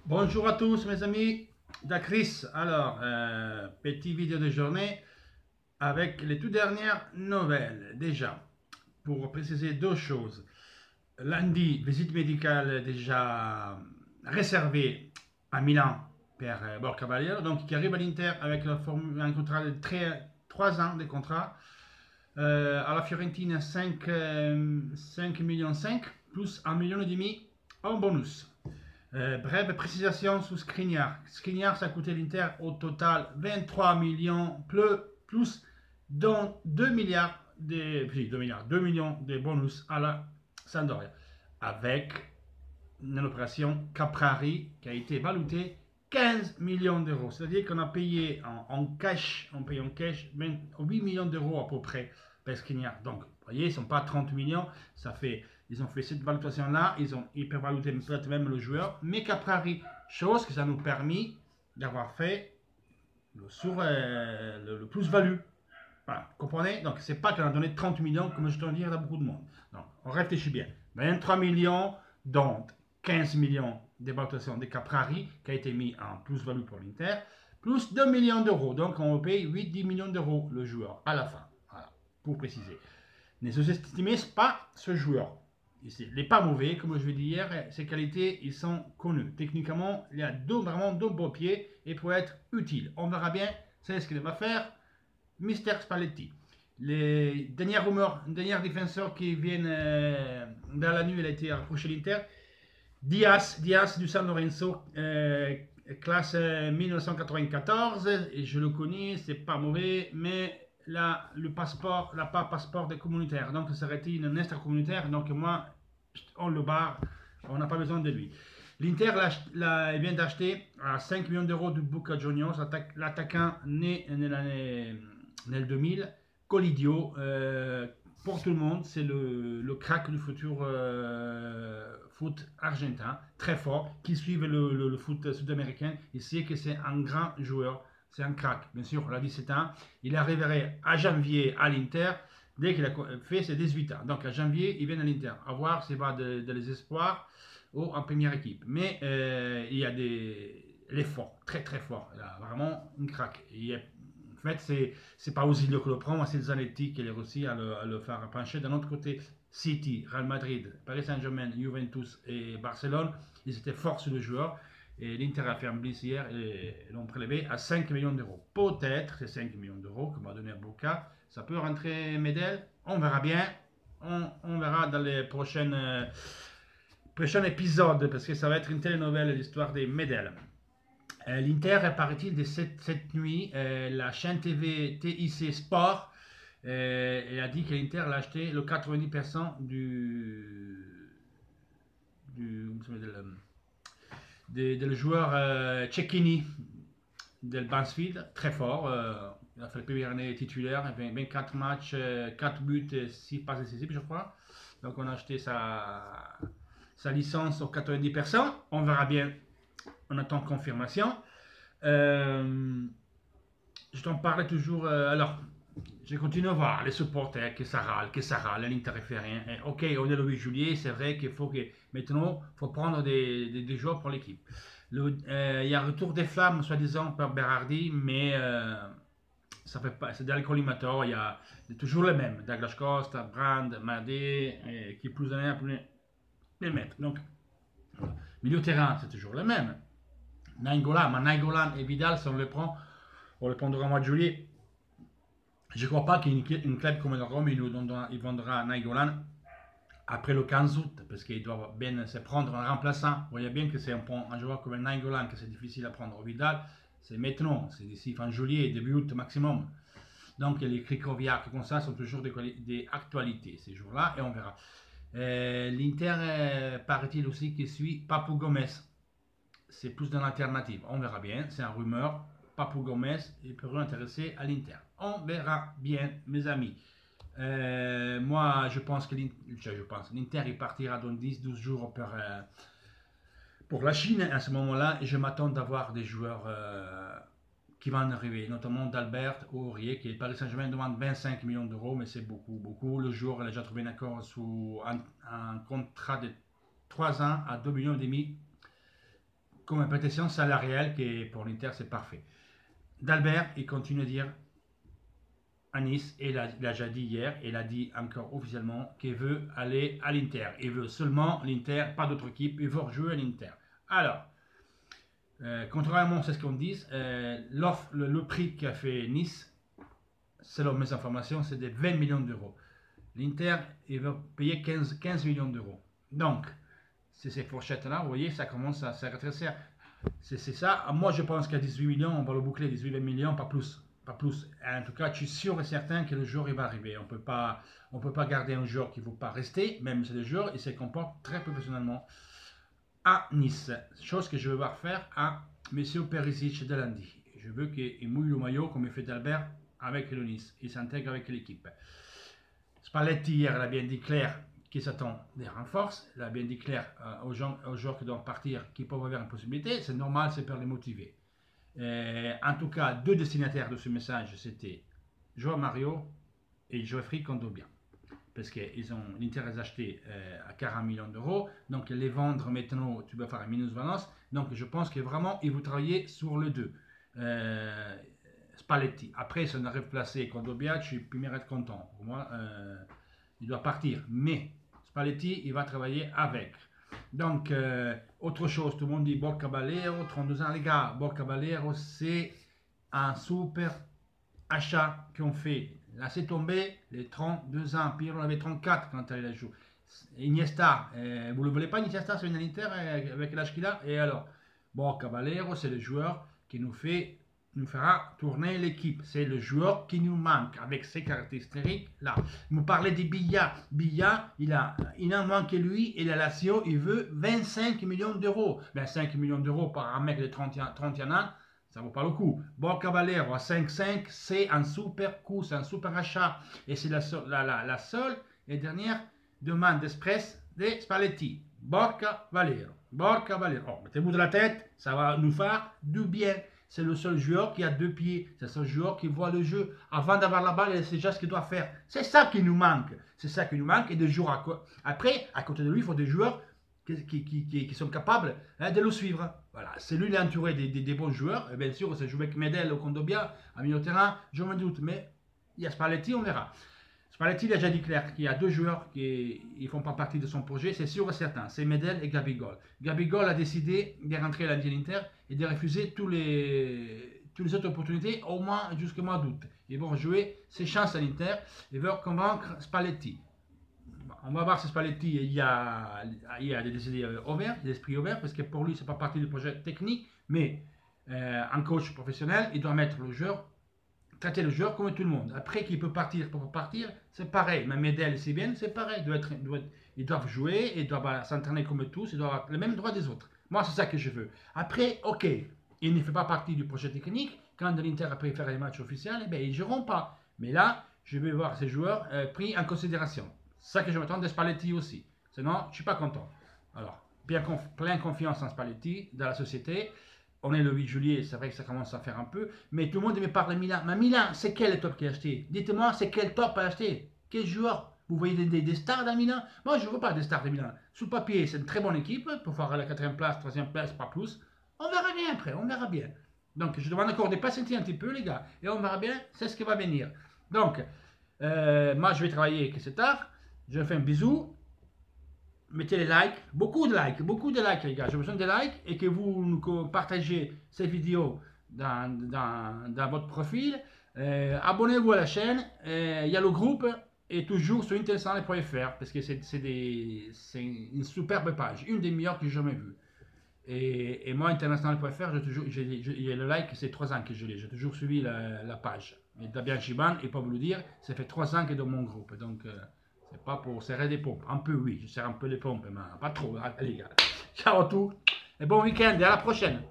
Bonjour à tous mes amis d'Acris. Alors, petite vidéo de journée avec les toutes dernières nouvelles. Déjà, pour préciser deux choses. Lundi, visite médicale déjà réservée à Milan par Borca Baliero, donc qui arrive à l'Inter avec un contrat de 3 ans de contrat. À la Fiorentina 5 millions 5 plus 1,5 million en bonus. Bref, précisation sous Skriniar. Skriniar, ça a coûté l'Inter au total 23 millions plus dont 2 milliards de, 2 millions de bonus à la Sampdoria. Avec une opération Caprari qui a été valutée 15 millions d'euros. C'est-à-dire qu'on a payé en cash, 8 millions d'euros à peu près pour Skriniar. Donc, vous voyez, ils ne sont pas 30 millions, ils ont fait cette valutation-là, ils ont hypervaluté peut-être même le joueur, mais Caprari, chose que ça nous permet d'avoir fait le plus-value. Voilà, vous comprenez? Donc, c'est pas qu'on a donné 30 millions comme je dois dire à beaucoup de monde. Donc, on réfléchit bien. 23 millions, dont 15 millions d'évaluation de Caprari, qui a été mis en plus-value pour l'Inter, plus 2 millions d'euros. Donc, on paye 8-10 millions d'euros le joueur à la fin. Voilà, pour préciser. Ne sous-estimez pas ce joueur. Il n'est pas mauvais, comme je l'ai dit hier, ses qualités, ils sont connues. Techniquement, il a vraiment deux beaux pieds et pour être utile. On verra bien, c'est ce qu'il va faire, Mister Spalletti. Les dernières rumeurs, derniers défenseurs qui viennent dans la nuit, il a été approché l'Inter. Diaz du San Lorenzo, classe 1994, et je le connais, c'est pas mauvais, mais là, le passeport, n'a pas passeport de communautaire, donc ça aurait été une extra-communautaire, donc moi, on le barre, on n'a pas besoin de lui. L'Inter vient d'acheter à 5 millions d'euros du Boca Juniors, l'attaquant né nel 2000, Colidio, pour tout le monde, c'est le crack du futur foot argentin, très fort, qui suit le foot sud-américain. Il sait que c'est un grand joueur, c'est un crack. Bien sûr, il a 17 ans. Il arriverait à janvier à l'Inter dès qu'il a fait ses 18 ans. Donc à janvier, il vient à l'Inter. À voir s'il va de les espoirs ou en première équipe. Mais il y a il est fort, très très fort. Il a vraiment un crack. En fait, c'est pas Osilio que le prend, c'est Zanetti qui est réussi à le faire pencher. D'un autre côté, City, Real Madrid, Paris Saint-Germain, Juventus et Barcelone, ils étaient forts sur le joueur. Et l'Inter a fait un blitz hier et l'ont prélevé à 5 millions d'euros. Peut-être ces 5 millions d'euros que m'a donné Boca, ça peut rentrer Medel. On verra bien. On verra dans les prochains épisodes parce que ça va être une télénovelle l'histoire des Medel. L'Inter, paraît-il, de cette nuit, la chaîne TV TIC Sport, elle a dit que l'Inter l'a acheté le 90% del joueur Cecchini del Bansfield, très fort. Il a fait la première année titulaire, 24 matchs, 4 buts, 6 passes décisives, je crois. Donc on a acheté sa licence au 90%. On verra bien, on attend confirmation. Je t'en parlais toujours. Alors, je continue à voir les supporters que ça râle, l'Inter ne fait rien. Et, ok, on est le 8 juillet, c'est vrai qu'il faut que maintenant, il faut prendre des joueurs pour l'équipe. Il y a un retour des flammes, soi-disant, par Berardi, mais ça fait pas. C'est dans le collimateur, il y a toujours les mêmes. Douglas Costa, Brand, Madé, qui plus d'un plus les mettre. Donc, milieu terrain, c'est toujours le même. Nainggolan, mais Nainggolan et Vidal, si on le prendra au mois de juillet. Je ne crois pas qu'une club comme la Rome, il vendra Nainggolan après le 15 août, parce qu'il doit bien se prendre un remplaçant. Vous voyez bien que c'est un joueur comme Nainggolan que c'est difficile à prendre au Vidal. C'est maintenant, c'est d'ici fin juillet, début août maximum. Donc les Krikoviak comme ça sont toujours des actualités ces jours-là, et on verra. L'Inter, paraît-il aussi, qui suit Papou Gomez. C'est plus d'une alternative. On verra bien, c'est un rumeur. Papou Gomez est peut intéresser à l'Inter. On verra bien, mes amis. Moi, je pense que l'Inter il partira dans 10-12 jours pour la Chine à ce moment-là. Et je m'attends d'avoir des joueurs qui vont arriver, notamment d'Albert Aurier, qui est Paris Saint-Germain demande 25 millions d'euros, mais c'est beaucoup, beaucoup. Le joueur, il a déjà trouvé un accord sous un contrat de 3 ans à 2 millions et demi comme prétention salariale qui pour l'Inter c'est parfait. D'Albert, il continue à dire à Nice, et il a déjà dit hier, et il a dit encore officiellement qu'il veut aller à l'Inter. Il veut seulement l'Inter, pas d'autre équipe, il veut rejouer à l'Inter. Alors, contrairement à ce qu'on dit, le prix qu'a fait Nice, selon mes informations, c'est de 20 millions d'euros. L'Inter, il veut payer 15 millions d'euros. Donc, c'est ces fourchettes-là, vous voyez, ça commence à se rétrécir. C'est ça. Moi, je pense qu'à 18 millions, on va le boucler, 18 millions, pas plus. Pas plus. En tout cas, je suis sûr et certain que le jour il va arriver. On peut pas garder un joueur qui ne veut pas rester, même si le joueur il se comporte très professionnellement à Nice. Chose que je veux voir faire à M. Perisic de lundi. Je veux qu'il mouille le maillot comme il fait d'Albert avec le Nice. Il s'intègre avec l'équipe. Spalletti hier, il a bien dit clair qu'il s'attend des renforts. Il a bien dit clair aux joueurs qui doivent partir, qui peuvent avoir une possibilité. C'est normal, c'est pour les motiver. En tout cas, deux destinataires de ce message, c'était Joao Mario et Geoffrey Kondogbia. Parce que l'Inter les a achetés à 40 millions d'euros. Donc, les vendre maintenant, tu vas faire une minus-valence. Donc, je pense que vraiment, il faut travailler sur le deux. Spalletti. Après, si on arrive à placer Kondogbia, je peux être content. Pour moi, il doit partir. Mais Spalletti, il va travailler avec. Donc, autre chose, tout le monde dit Borja Valero, 32 ans, les gars. Borja Valero, c'est un super achat qu'on fait. Là, c'est tombé les 32 ans. Pirlo avait 34 quand il a joué. Iniesta, vous ne le voulez pas, Iniesta, c'est une Inter avec l'âge qu'il a. Et alors, Borja Valero, c'est le joueur qui nous fera tourner l'équipe. C'est le joueur qui nous manque avec ces caractéristiques-là. Vous parlez de Billa. Billa, il en manque lui et la Lazio, il veut 25 millions d'euros. 25 millions d'euros par un mec de 31 ans, ça ne vaut pas le coup. Borja Valero à 5,5, c'est un super coup, c'est un super achat. Et c'est la seule et dernière demande d'Express de Spalletti. Borja Valero. Borja Valero. Oh, mettez-vous de la tête, ça va nous faire du bien. C'est le seul joueur qui a deux pieds. C'est le seul joueur qui voit le jeu. Avant d'avoir la balle, c'est déjà ce qu'il doit faire. C'est ça qui nous manque. C'est ça qui nous manque. Et des joueurs après, à côté de lui, il faut des joueurs qui sont capables de le suivre. Voilà. C'est lui, il est entouré des bons joueurs. Et bien sûr, c'est jouer avec Medel ou Kondogbia, à milieu de terrain, je me doute. Mais il y a Spalletti, on verra. Spalletti il a déjà dit clair qu'il y a deux joueurs qui ne font pas partie de son projet, c'est sûr et certain, c'est Medel et Gabigol. Gabigol a décidé de rentrer à l'Inter et de refuser toutes les autres opportunités, au moins jusqu'au mois d'août. Ils vont jouer ses chances à l'Inter et veulent convaincre Spalletti. On va voir si Spalletti il y a des idées ouvertes, des esprits ouverts, parce que pour lui, ce n'est pas partie du projet technique, mais un coach professionnel, il doit mettre le joueur, traiter le joueur comme tout le monde. Après qu'il peut partir, c'est pareil. Même Medel, c'est bien, c'est pareil. Ils doivent jouer, ils doivent s'entraîner comme tous, ils doivent avoir le même droit des autres. Moi, c'est ça que je veux. Après, ok, il ne fait pas partie du projet technique. Quand l'Inter a préféré les matchs officiels, eh bien, ils ne joueront pas. Mais là, je vais voir ces joueurs pris en considération. C'est ça que je m'attends de Spalletti aussi. Sinon, je ne suis pas content. Alors, plein confiance en Spalletti, dans la société. On est le 8 juillet, c'est vrai que ça commence à faire un peu, mais tout le monde me parle de Milan. Mais Milan, c'est quel top qui a acheté? Dites-moi, c'est quel top à acheter? Quel joueur? Vous voyez des stars dans Milan? Moi, je ne veux pas des stars de Milan. Sous le papier, c'est une très bonne équipe, pour faire la 4e place, 3e place, pas plus. On verra bien après, on verra bien. Donc, je demande encore de patienter un petit peu, les gars, et on verra bien, c'est ce qui va venir. Donc, moi, je vais travailler que c'est tard. Je fais un bisou. Mettez les likes, beaucoup de likes les gars, j'ai besoin de likes et que vous partagez ces vidéos dans votre profil. Abonnez-vous à la chaîne, il y a le groupe et toujours sur international.fr parce que c'est une superbe page, une des meilleures que j'ai jamais vues. Et moi, international.fr, il y a le like, c'est 3 ans que je l'ai, j'ai toujours suivi la page. Et Damien Chiban, et pas vous le dire, ça fait 3 ans que dans mon groupe, donc... c'est pas pour serrer des pompes. Un peu, oui, je serre un peu les pompes, mais pas trop, hein, les gars. Ciao à tous et bon week-end et à la prochaine.